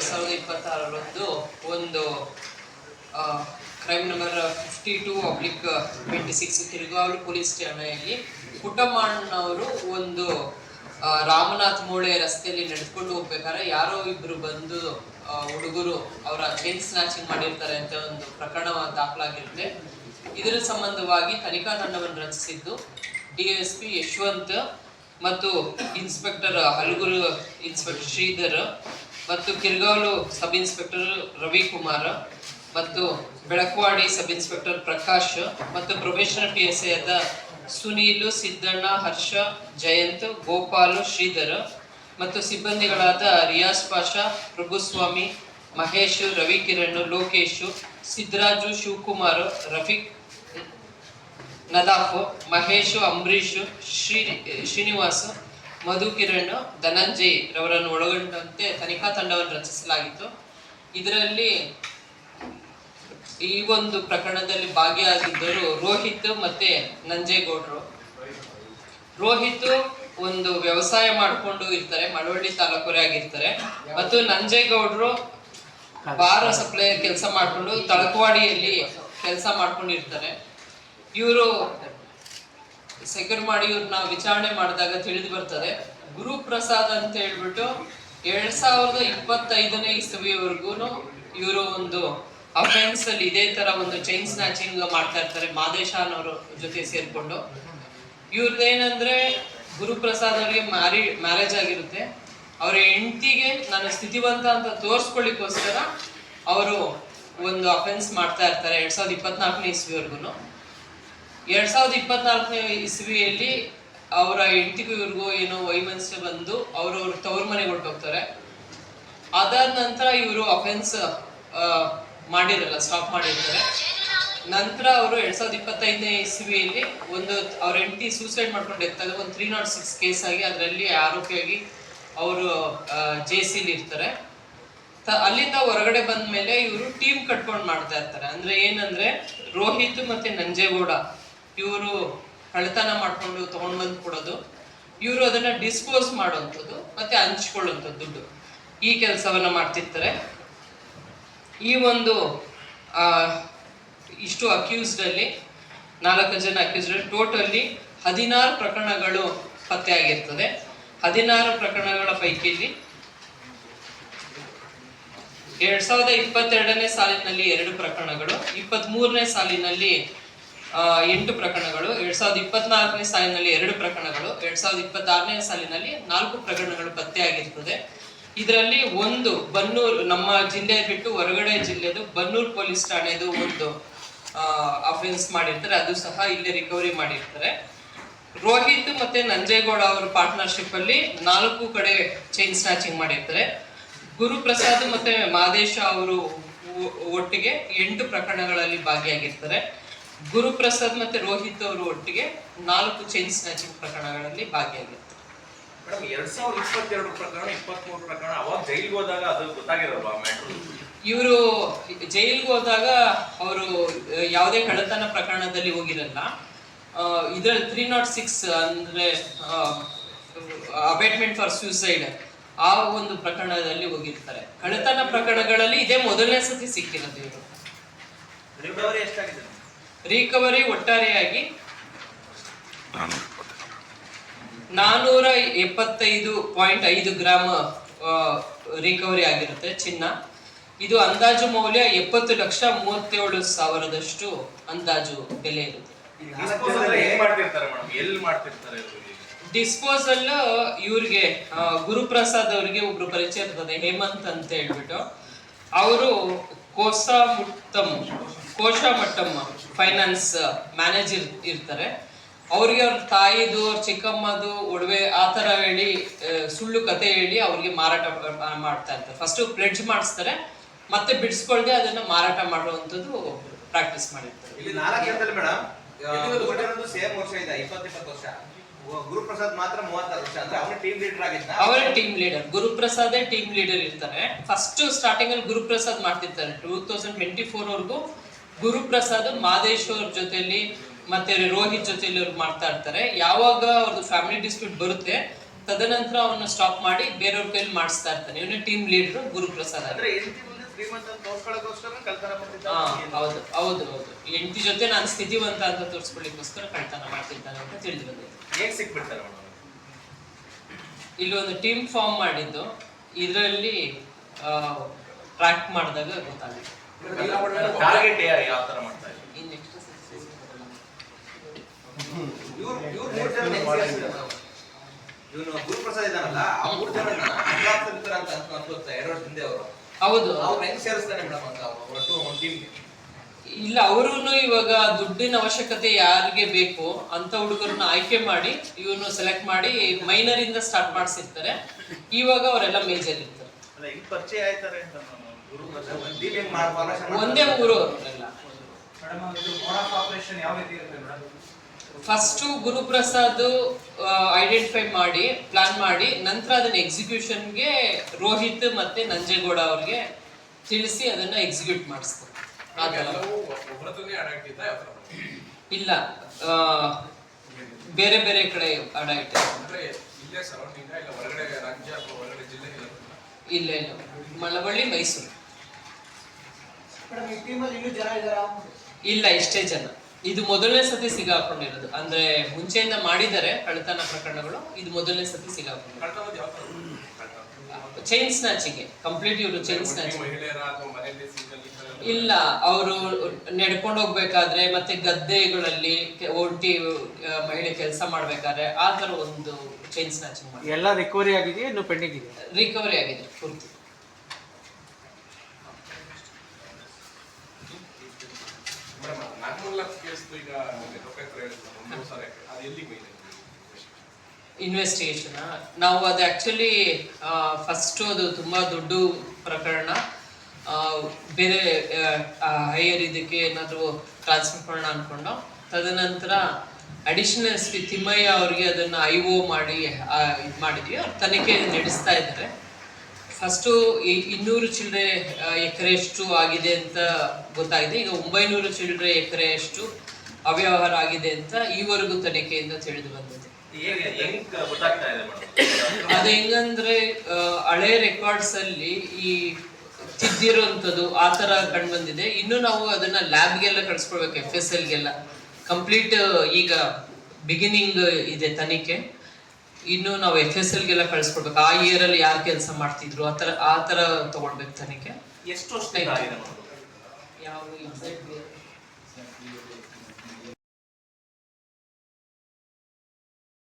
2026 ಒಂದು crime number 52/26 ಕಿರ್ಗಾವಲು police ಠಾಣೆಯಲ್ಲಿ ಪುಟ್ಟಮ್ಮಣ್ಣವರು ಒಂದು ರಾಮನಾಥ್ ಮೂಳೆ ರಸ್ತೆಯಲ್ಲಿ ನಡೆದುಕೊಂಡು ಹೋಗ್ಬೇಕಾದ್ರೆ ಯಾರೋ ಇಬ್ರು ಬಂದು ಹುಡುಗರು ಅವರ ಚೈನ್ ಸ್ನ್ಯಾಚಿಂಗ್ ಮಾಡಿರ್ತಾರೆ ಅಂತ ಒಂದು ಪ್ರಕರಣ ದಾಖಲಾಗಿರುತ್ತೆ. ಇದರ ಸಂಬಂಧವಾಗಿ ತನಿಖಾ ತಂಡವನ್ನು ರಚಿಸಿದ್ದು DSP ಯಶವಂತ್ ಮತ್ತು ಇನ್ಸ್ಪೆಕ್ಟರ್ ಹಲಗೂರು ಇನ್ಸ್ಪೆಕ್ಟರ್ ಶ್ರೀಧರ್ ಮತ್ತು ಕಿರ್ಗಾವಲು ಸಬ್ ಇನ್ಸ್ಪೆಕ್ಟರ್ ರವಿಕುಮಾರ್ ಮತ್ತು ಬೆಳಕವಾಡಿ ಸಬ್ ಇನ್ಸ್ಪೆಕ್ಟರ್ ಪ್ರಕಾಶ್ ಮತ್ತು ಪ್ರೊಬೇಷನರ್ PSI ಆದ ಸುನೀಲ್, ಸಿದ್ದಣ್ಣ, ಹರ್ಷ, ಜಯಂತ್, ಗೋಪಾಲು, ಶ್ರೀಧರ್ ಮತ್ತು ಸಿಬ್ಬಂದಿಗಳಾದ ರಿಯಾಜ್ ಪಾಷಾ, ಪ್ರಭುಸ್ವಾಮಿ, ಮಹೇಶ್, ರವಿಕಿರಣ್, ಲೋಕೇಶ್, ಸಿದ್ದರಾಜು, ಶಿವಕುಮಾರ್, ರಫೀಕ್, ನದಾಫ್, ಮಹೇಶ್, ಅಂಬರೀಶ್, ಶ್ರೀನಿವಾಸ್, ಮಧುಕಿರಣ್, ಧನಂಜಯ್ ರವರನ್ನು ಒಳಗೊಂಡಂತೆ ತನಿಖಾ ತಂಡವನ್ನು ರಚಿಸಲಾಗಿತ್ತು. ಇದರಲ್ಲಿ ಈ ಒಂದು ಪ್ರಕರಣದಲ್ಲಿ ಭಾಗಿಯಾಗಿದ್ದರು ರೋಹಿತ್ ಮತ್ತೆ ನಂಜೇಗೌಡರು. ರೋಹಿತ್ ಒಂದು ವ್ಯವಸಾಯ ಮಾಡಿಕೊಂಡು ಇರ್ತಾರೆ, ಮಳವಳ್ಳಿ ತಾಲೂಕರೇ ಆಗಿರ್ತಾರೆ. ಮತ್ತು ನಂಜೇಗೌಡರು ಬಾರ್ ಸಪ್ಲೈಯರ್ ಕೆಲಸ ಮಾಡಿಕೊಂಡು ತಳಕವಾಡಿಯಲ್ಲಿ ಕೆಲಸ ಮಾಡ್ಕೊಂಡಿರ್ತಾರೆ. ಇವರು ಸೆಕ್ಯೂರ್ ಮಾಡಿ ಇವ್ರನ್ನ ವಿಚಾರಣೆ ಮಾಡಿದಾಗ ತಿಳಿದು ಬರ್ತದೆ, ಗುರುಪ್ರಸಾದ್ ಅಂತ ಹೇಳ್ಬಿಟ್ಟು 2025ನೇ ಇಸವಿವರೆಗೂ ಇವರು ಒಂದು ಅಫೆನ್ಸ್ ಅಲ್ಲಿ ಇದೇ ತರ ಒಂದು ಚೈನ್ ಸ್ನ್ಯಾಚಿಂಗ್ ಮಾಡ್ತಾ ಇರ್ತಾರೆ ಮಾದೇಶ ಅನ್ನೋರ ಜೊತೆ ಸೇರ್ಕೊಂಡು. ಇವ್ರದ್ದೇನಂದ್ರೆ ಗುರುಪ್ರಸಾದ್ ಅವರಿಗೆ ಮ್ಯಾರೇಜ್ ಆಗಿರುತ್ತೆ. ಅವ್ರ ಹೆಂಡತಿಗೆ ನಾನು ಸ್ಥಿತಿವಂತ ಅಂತ ತೋರ್ಸ್ಕೊಳ್ಳಿಕ್ಕೋಸ್ಕರ ಅವರು ಒಂದು ಅಫೆನ್ಸ್ ಮಾಡ್ತಾ ಇರ್ತಾರೆ 2024ನೇ ಇಸ್ವಿವರೆಗೂ. 2024ನೇ ಇಸ್ವಿಯಲ್ಲಿ ಅವರ ಹೆಂಡತಿಗೂ ಇವ್ರಿಗೂ ಏನೋ ವೈಮನಸ್ಸು ಬಂದು ಅವ್ರ ತವ್ರ ಮನೆಗೆ ಹೊರಟೋಗ್ತಾರೆ. ಅದಾದ ನಂತರ ಇವರು ಅಫೆನ್ಸ್ ಮಾಡಿರಲ್ಲ, ಸ್ಟಾಪ್ ಮಾಡಿರ್ತಾರೆ. ನಂತರ ಅವರು 2025ನೇ ಇಸ್ವಿಯಲ್ಲಿ ಒಂದು ಅವ್ರ ಹೆಂಡತಿ ಸೂಸೈಡ್ ಮಾಡ್ಕೊಂಡಿರ್ತಾರೆ. ಒಂದು 306 ಕೇಸ್ ಆಗಿ ಅದರಲ್ಲಿ ಆರೋಪಿಯಾಗಿ ಅವರು ಜೈಸೀಲಿ ಇರ್ತಾರೆ. ಅಲ್ಲಿಂದ ಹೊರಗಡೆ ಬಂದ ಮೇಲೆ ಇವರು ಟೀಮ್ ಕಟ್ಕೊಂಡು ಮಾಡ್ತಾ ಇರ್ತಾರೆ. ಅಂದ್ರೆ ಏನಂದ್ರೆ ರೋಹಿತ್ ಮತ್ತೆ ನಂಜೇಗೌಡ ಇವರು ಕಳ್ಳತನ ಮಾಡ್ಕೊಂಡು ತಗೊಂಡ್ ಬಂದು ಕೊಡೋದು, ಇವರು ಅದನ್ನ ಡಿಸ್ಪೋಸ್ ಮಾಡುವಂಥದ್ದು ಮತ್ತೆ ಹಂಚ್ಕೊಳ್ಳುವಂಥದ್ದು ದುಡ್ಡು, ಈ ಕೆಲಸವನ್ನ ಮಾಡ್ತಿರ್ತಾರೆ. ಈ ಒಂದು ಇಷ್ಟು ಅಕ್ಯೂಸ್ಡ್ ಅಲ್ಲಿ 4 ಜನ ಅಕ್ಯೂಸ್ಡ್ ಟೋಟಲಿ 16 ಪ್ರಕರಣಗಳು ಪತ್ತೆ ಆಗಿರ್ತದೆ. 16 ಪ್ರಕರಣಗಳ ಪೈಕಿಯಲ್ಲಿ 2022ನೇ ಸಾಲಿನಲ್ಲಿ 2 ಪ್ರಕರಣಗಳು, 23ನೇ ಸಾಲಿನಲ್ಲಿ 8 ಪ್ರಕರಣಗಳು, 2024ನೇ ಸಾಲಿನಲ್ಲಿ 2 ಪ್ರಕರಣಗಳು, 2026ನೇ ಸಾಲಿನಲ್ಲಿ 4 ಪ್ರಕರಣಗಳು ಪತ್ತೆ ಆಗಿರ್ತದೆ. ಇದರಲ್ಲಿ ಒಂದು ಬನ್ನೂರು, ನಮ್ಮ ಜಿಲ್ಲೆ ಬಿಟ್ಟು ಹೊರಗಡೆ ಜಿಲ್ಲೆದು ಬನ್ನೂರು ಪೊಲೀಸ್ ಠಾಣೆದು ಒಂದು ಅಫೆನ್ಸ್ ಮಾಡಿರ್ತಾರೆ, ಅದು ಸಹ ಇಲ್ಲಿ ರಿಕವರಿ ಮಾಡಿರ್ತಾರೆ. ರೋಹಿತ್ ಮತ್ತೆ ನಂಜೇಗೌಡ ಅವರ ಪಾರ್ಟ್ನರ್ಶಿಪ್ ಅಲ್ಲಿ 4 ಕಡೆ ಚೈನ್ ಸ್ನ್ಯಾಚಿಂಗ್ ಮಾಡಿರ್ತಾರೆ. ಗುರುಪ್ರಸಾದ್ ಮತ್ತೆ ಮಾದೇಶ ಅವರು ಒಟ್ಟಿಗೆ 8 ಪ್ರಕರಣಗಳಲ್ಲಿ ಭಾಗಿಯಾಗಿರ್ತಾರೆ. ಗುರುಪ್ರಸಾದ್ ಮತ್ತೆ ರೋಹಿತ್ ಅವರು ಒಟ್ಟಿಗೆ 4 ಚೈನ್ ಸ್ನ್ಯಾಚಿಂಗ್ ಪ್ರಕರಣಗಳಲ್ಲಿ ಭಾಗಿಯಾಗಿರ್ತಾರೆ. ಮೇಡಮ್ 2022 ಪ್ರಕರಣ 23 ಪ್ರಕರಣ ಅವಾಗ ಜೈಲಿಗೆ ಹೋದಾಗ ಅದು ಗೊತ್ತಾಗಿರಲ್ವಾ ಮ್ಯಾಟ್ರು? ಇವರು ಜೈಲಿಗೆ ಹೋದಾಗ ಅವರು ಯಾವುದೇ ಕಳ್ಳತನ ಪ್ರಕರಣದಲ್ಲಿ ಹೋಗಿರಲ್ಲ. ಇದರಲ್ಲಿ 306 ಅಂದ್ರೆ ಅಬೇಟ್ಮೆಂಟ್ ಫಾರ್ ಸೂಸೈಡ್ ಆ ಒಂದು ಪ್ರಕರಣದಲ್ಲಿ ಹೋಗಿರ್ತಾರೆ. ಕಳ್ಳತನ ಪ್ರಕರಣಗಳಲ್ಲಿ ಇದೇ ಮೊದಲನೇ ಸತಿ ಸಿಕ್ಕಿರೋದು ಇವರು. ರಿಕವರಿ ಎಷ್ಟಾಗಿದೆ? ರಿಕವರಿ ಒಟ್ಟಾರೆಯಾಗಿ 475.5 ಗ್ರಾಮ್ ರಿಕವರಿ ಆಗಿರುತ್ತೆ ಚಿನ್ನ. ಇದು ಅಂದಾಜು ಮೌಲ್ಯ 70,37,000 ಅಂದಾಜು ಬೆಲೆ ಇರುತ್ತೆ. ಡಿಸ್ಪೋಸಲ್ ಇವ್ರಿಗೆ ಗುರುಪ್ರಸಾದ್ ಅವರಿಗೆ ಒಬ್ರು ಪರಿಚಯ ಇರ್ತದೆ, ಹೇಮಂತ್ ಅಂತ ಹೇಳ್ಬಿಟ್ಟು. ಅವರು ಕೋಶಮಟ್ಟಂ ಫೈನಾನ್ಸ್ ಮ್ಯಾನೇಜರ್ ಇರ್ತಾರೆ. ಅವ್ರಿಗೆ ಅವ್ರ ತಾಯಿದು, ಅವ್ರ ಚಿಕ್ಕಮ್ಮದು ಒಡವೆ ಆ ಥರ ಹೇಳಿ ಸುಳ್ಳು ಕತೆ ಹೇಳಿ ಅವ್ರಿಗೆ ಮಾರಾಟ ಮಾಡ್ತಾ ಇರ್ತಾರೆ. ಫಸ್ಟ್ ಪ್ಲೆಡ್ಜ್ ಮಾಡಿಸ್ತಾರೆ, ಮತ್ತೆ ಬಿಡಿಸ್ಕೊಳ್ದೆ ಅದನ್ನ ಮಾರಾಟ ಮಾಡುವಂಥದ್ದು ಪ್ರಾಕ್ಟೀಸ್ ಮಾಡಿರ್ತಾರೆ. ಇಲ್ಲಿ 4 ಕೇಂದ್ರದಲ್ಲಿ ಮೇಡಮ್ ಸೇಮ್ ವರ್ಷ ಇದೆ, 20-20 ವರ್ಷ. ಗುರುಪ್ರಸಾದ್ ಮಾತ್ರ 36 ವರ್ಷ. ಅಂದ್ರೆ ಅವನ ಟೀಮ್ ಲೀಡರ್ ಆಗಿದ್ದ. ಅವರ ಟೀಮ್ ಲೀಡರ್ ಗುರುಪ್ರಸಾದೇ ಟೀಮ್ ಲೀಡರ್ ಇರ್ತಾರೆ. ಫಸ್ಟ್ ಸ್ಟಾರ್ಟಿಂಗ್ ಅಲ್ಲಿ ಗುರುಪ್ರಸಾದ್ ಮಾಡ್ತಿರ್ತಾರೆ. 2024 ವರೆಗೂ ಗುರುಪ್ರಸಾದ್ ಮಾದೇಶ್ವರ್ ಜೊತೆಲಿ ಮತ್ತೆ ರೋಹಿತ್ ಜೊತೆಲಿ ಅವ್ರು ಮಾಡ್ತಾ ಇರ್ತಾರೆ. ಯಾವಾಗ ಅವ್ರದ್ದು ಫ್ಯಾಮಿಲಿ ಡಿಸ್ಪ್ಯೂಟ್ ಬರುತ್ತೆ ತದನಂತರ ಅವನ್ನ ಸ್ಟಾಪ್ ಮಾಡಿ ಬೇರೆಯವ್ರ ಕೈಲಿ ಮಾಡಿಸ್ತಾ ಇರ್ತಾನೆ. ಇವನೇ ಟೀಮ್ ಲೀಡರ್ ಗುರುಪ್ರಸಾದ್ ಅಂತ. ಅಂದ್ರೆ ಹೆಂಡತಿ ಮುಂದೆ ಶ್ರೀಮಂತ ಅಂತ ತೋರ್ಸ್ಕೊಳ್ಳೋಕೋಸ್ಕರ ಕಳ್ತನ ಮಾಡ್ತಿದ್ದ. ಹೌದು ಹೌದು ಹೌದು. ಹೆಂಡತಿ ಜೊತೆ ನಾನು ಸ್ಥಿತಿವಂತ ಅಂತ ತೋರಿಸ್ಕೊಳ್ಳಿಕ್ಕೋಸ್ಕರ ಕಳ್ತನ ಮಾಡ್ತಿದ್ದಾನೆ ಅಂತ ತಿಳಿದು ಬಂದಿದೆ. ಹೇಗ್ ಸಿಕ್ಬಿಡ್ತಾರೆ ಮೇಡಮ್? ಇಲ್ಲಿ ಒಂದು ಟೀಮ್ ಫಾರ್ಮ್ ಮಾಡಿದ್ದು, ಇದರಲ್ಲಿ ಟ್ರ್ಯಾಕ್ ಮಾಡಿದಾಗ ಗೊತ್ತಾಗುತ್ತೆ. ಟಾರ್ಗೆಟ್ ಯಾವ ತರ ಮಾಡ್ತಾ ಇದ್ದಾರೆ? ಇವನು ಗುರುಪ್ರಸಾದ್ ಇದ್ದಾನಲ್ಲ, ಆ 3 ಜನನ ಅಪ್ರಾಪ್ತರಿರ್ತಾರೆ ಅಂತ ಅನ್ಸುತ್ತೆ 2 ವರ್ಷ ಹಿಂದೆ ಅವರು. ಹೌದು. ಅವ್ರು ಹೆಂಗ್ ಸೇರಿಸ್ತಾನೆ ಮೇಡಮ್ ಅಂತ ಒಟ್ಟು ಒಂದು ಟೀಮ್ಗೆ? ಇಲ್ಲ, ಅವರು ಇವಾಗ ದುಡ್ಡಿನ ಅವಶ್ಯಕತೆ ಯಾರಿಗೆ ಬೇಕು ಅಂತ ಹುಡುಗರನ್ನ ಆಯ್ಕೆ ಮಾಡಿ ಇವನು ಸೆಲೆಕ್ಟ್ ಮಾಡಿ ಮೈನರ್ ಇಂದ ಸ್ಟಾರ್ಟ್ ಮಾಡಿಸಿರ್ತಾರೆ. ಇವಾಗ ಅವರೆಲ್ಲ ಮೇಜರ್ ಇರ್ತಾರೆ. ಅಲ್ಲ, ಹಿಂಗ್ ಪರಿಚಯ ಆಯ್ತಾರೆ ಅಂತ ಗುರುಪ್ರಸಾದ್ ಒಂದೇ ಊರು ಅವರೆಲ್ಲ. ಫಸ್ಟ್ ಗುರುಪ್ರಸಾದ್ ಐಡೆಂಟಿಫೈ ಮಾಡಿ ಪ್ಲಾನ್ ಮಾಡಿ ನಂತರ ಅದನ್ನ ಎಕ್ಸಿಕ್ಯೂಷನ್ಗೆ ರೋಹಿತ್ ಮತ್ತೆ ನಂಜೇಗೌಡ ಅವ್ರಿಗೆ ತಿಳಿಸಿ ಅದನ್ನ ಎಕ್ಸಿಕ್ಯೂಟ್ ಮಾಡಿಸ್ತಾರೆ. ಇಲ್ಲ, ಬೇರೆ ಬೇರೆ ಕಡೆ ಅಡಾಯ್ತು. ಇಲ್ಲ ಇಲ್ಲ, ಮಳವಳ್ಳಿ, ಮೈಸೂರು. ಇಲ್ಲ, ಇಷ್ಟೇ ಜನ. ಇದು ಮೊದಲನೇ ಸತಿ ಸಿಗಾಕೊಂಡಿರೋದು. ಅಂದ್ರೆ ಮುಂಚೆಯಿಂದ ಮಾಡಿದ್ದಾರೆ ಕಳ್ಳತನ ಪ್ರಕರಣಗಳು, ಇದು ಮೊದಲನೇ ಸತಿ ಸಿಗಾಕೊಂಡಿರೋದು. Chain snatching complete. ಇವರು ಚೈನ್ ಸ್ನಾಚಿಂಗ್ ಇಲ್ಲ, ಅವರು ನಡ್ಕೊಂಡು ಹೋಗ್ಬೇಕಾದ್ರೆ ಮತ್ತೆ ಗದ್ದೆಗಳಲ್ಲಿ ಒಂಟಿ ಮಹಿಳೆ ಕೆಲಸ ಮಾಡ್ಬೇಕಾದ್ರೆ ಆ ತರ ಒಂದು ಚೈನ್ ಸ್ನಾಚಿಂಗ್ ಮಾಡಿ. ಎಲ್ಲ ರಿಕವರಿ ಆಗಿದೆ, ಇನ್ನು ಪೆಂಡಿಂಗ್ ಇದೆ? ರಿಕವರಿ ಆಗಿದೆ ಪೂರ್ತಿ. ಇನ್ವೆಸ್ಟಿಗೇಷನ್ ನಾವು ಅದು ಆಕ್ಚುಲಿ ಫಸ್ಟ್ ಅದು ತುಂಬಾ ದೊಡ್ಡ ಪ್ರಕರಣ. ಬೇರೆ ಹೈಯರ್ ಇದಕ್ಕೆ ಏನಾದರೂ ಟ್ರಾನ್ಸ್ಫರ್ ಮಾಡೋಣ ಅನ್ಕೊಂಡು, ತದನಂತರ ಅಡಿಷನಲ್ ಎಸ್ ಪಿ ತಿಮ್ಮಯ್ಯ ಅವ್ರಿಗೆ ಅದನ್ನ IO ಮಾಡಿ ಇದು ಮಾಡಿದ್ವಿ. ಅವ್ರು ತನಿಖೆ ನಡೆಸ್ತಾ ಇದ್ದಾರೆ. ಫಸ್ಟು 200 ಚಿಲ್ಲರೆ ಎಕರೆಯಷ್ಟು ಆಗಿದೆ ಅಂತ ಗೊತ್ತಾಗಿದೆ. ಈಗ 900 ಚಿಲ್ಲರೆ ಎಕರೆಯಷ್ಟು ಅವ್ಯವಹಾರ ಆಗಿದೆ ಅಂತ ಈವರೆಗೂ ತನಿಖೆಯಿಂದ ತಿಳಿದು ಬಂದಿದೆ. ಅದು ಹೆಂಗಂದ್ರೆ ಹಳೆ ರೆಕಾರ್ಡ್ಸ್ ಅಲ್ಲಿ ಈ ತಿದ್ದಿರೋಂಥದ್ದು ಆ ತರ ಕಂಡು ಬಂದಿದೆ. ಇನ್ನು ನಾವು ಅದನ್ನ ಲ್ಯಾಬ್ಗೆಲ್ಲ ಕಳ್ಸ್ಕೊಳ್ಬೇಕು, FSLಗೆಲ್ಲ. ಕಂಪ್ಲೀಟ್ ಈಗ ಬಿಗಿನಿಂಗ್ ಇದೆ ತನಿಖೆ. ಇನ್ನು ನಾವು FSLಗೆಲ್ಲ ಕಳ್ಸ್ಕೊಡ್ಬೇಕು. ಆ ಇಯರ್ ಅಲ್ಲಿ ಯಾರು ಕೆಲಸ ಮಾಡ್ತಿದ್ರು ಆ ತರ ತಗೊಳ್ಬೇಕು ತನಿಖೆ. ಎಷ್ಟು ವರ್ಷ ಯಾವ